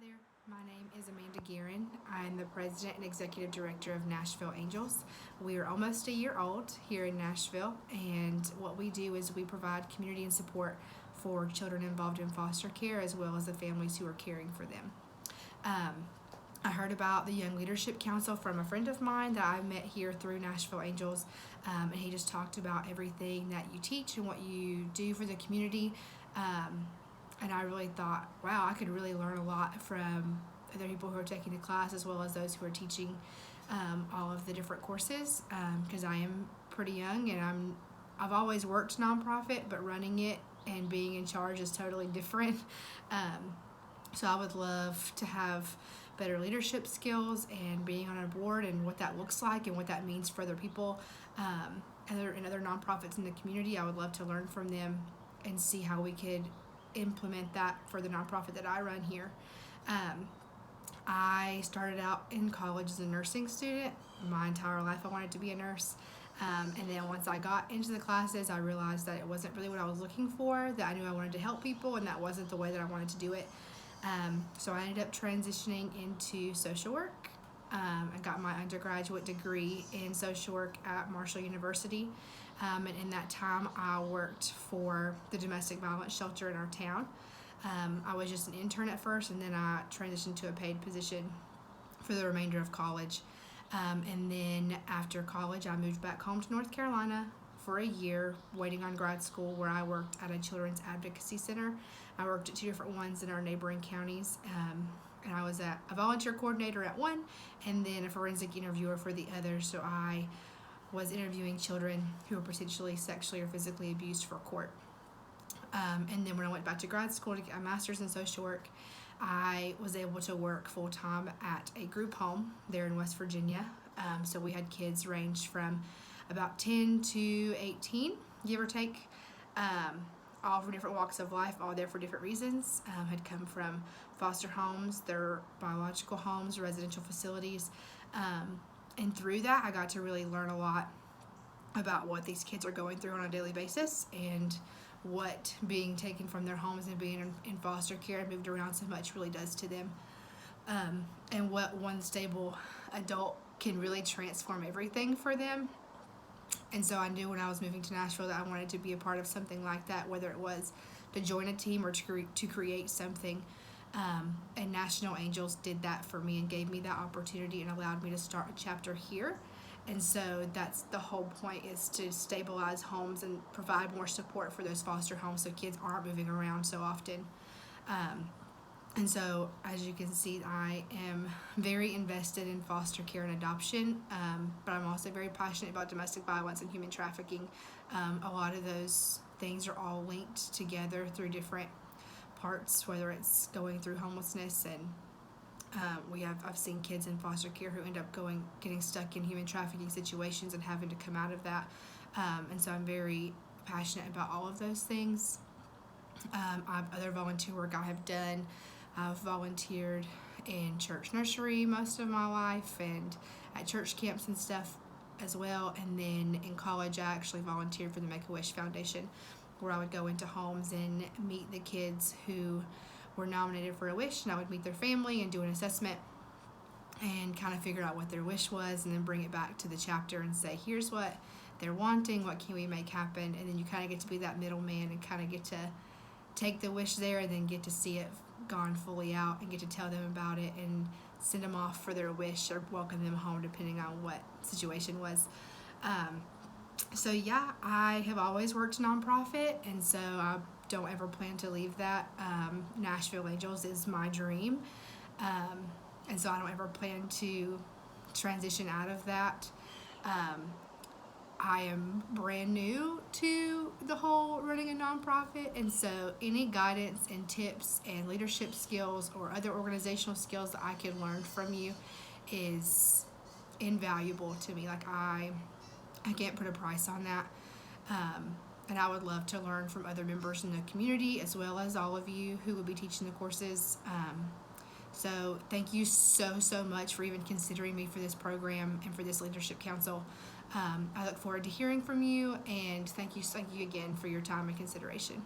there, my name is Amanda Guerin. I'm the President and Executive Director of Nashville Angels. We are almost a year old here in Nashville, and what we do is we provide community and support for children involved in foster care as well as the families who are caring for them. I heard about the Young Leadership Council from a friend of mine that I met here through Nashville Angels, and he just talked about everything that you teach and what you do for the community. And I really thought, wow, I could really learn a lot from other people who are taking the class as well as those who are teaching all of the different courses, because I am pretty young and I've always worked nonprofit, but running it and being in charge is totally different. So I would love to have better leadership skills and being on a board and what that looks like and what that means for other people and other nonprofits in the community. I would love to learn from them and see how we could implement that for the nonprofit that I run here. I started out in college as a nursing student. My entire life I wanted to be a nurse. And then once I got into the classes, I realized that it wasn't really what I was looking for, that I knew I wanted to help people, and that wasn't the way that I wanted to do it. So I ended up transitioning into social work. I got my undergraduate degree in social work at Marshall University. And in that time, I worked for the domestic violence shelter in our town. I was just an intern at first, and then I transitioned to a paid position for the remainder of college. And then after college, I moved back home to North Carolina for a year, waiting on grad school, where I worked at a children's advocacy center. I worked at 2 different ones in our neighboring counties. And I was a volunteer coordinator at one, and then a forensic interviewer for the other. So I was interviewing children who were potentially sexually or physically abused for court. And then when I went back to grad school to get a master's in social work, I was able to work full-time at a group home there in West Virginia. So we had kids range from about 10 to 18, give or take, all from different walks of life, all there for different reasons. Had come from foster homes, their biological homes, residential facilities. And through that, I got to really learn a lot about what these kids are going through on a daily basis and what being taken from their homes and being in foster care and moved around so much really does to them. And what one stable adult can really transform everything for them. And so I knew when I was moving to Nashville that I wanted to be a part of something like that, whether it was to join a team or to create something. And National Angels did that for me and gave me that opportunity and allowed me to start a chapter here. And so that's the whole point, is to stabilize homes and provide more support for those foster homes so kids aren't moving around so often. And so, as you can see, I am very invested in foster care and adoption, but I'm also very passionate about domestic violence and human trafficking. A lot of those things are all linked together through different parts, whether it's going through homelessness, and I've seen kids in foster care who end up getting stuck in human trafficking situations and having to come out of that. And so I'm very passionate about all of those things. Other volunteer work I have done. I've volunteered in church nursery most of my life and at church camps and stuff as well. And then in college, I actually volunteered for the Make-A-Wish Foundation, where I would go into homes and meet the kids who were nominated for a wish, and I would meet their family and do an assessment and kind of figure out what their wish was, and then bring it back to the chapter and say, here's what they're wanting, what can we make happen? And then you kind of get to be that middleman and kind of get to take the wish there and then get to see it gone fully out and get to tell them about it and send them off for their wish or welcome them home depending on what situation was. So yeah, I have always worked nonprofit, and so I don't ever plan to leave that. Nashville Angels is my dream, and so I don't ever plan to transition out of that. I am brand new to the whole running a nonprofit, and so any guidance and tips and leadership skills or other organizational skills that I can learn from you is invaluable to me. Like I can't put a price on that. And I would love to learn from other members in the community as well as all of you who will be teaching the courses. So thank you so much for even considering me for this program and for this leadership council. I look forward to hearing from you, and thank you again for your time and consideration.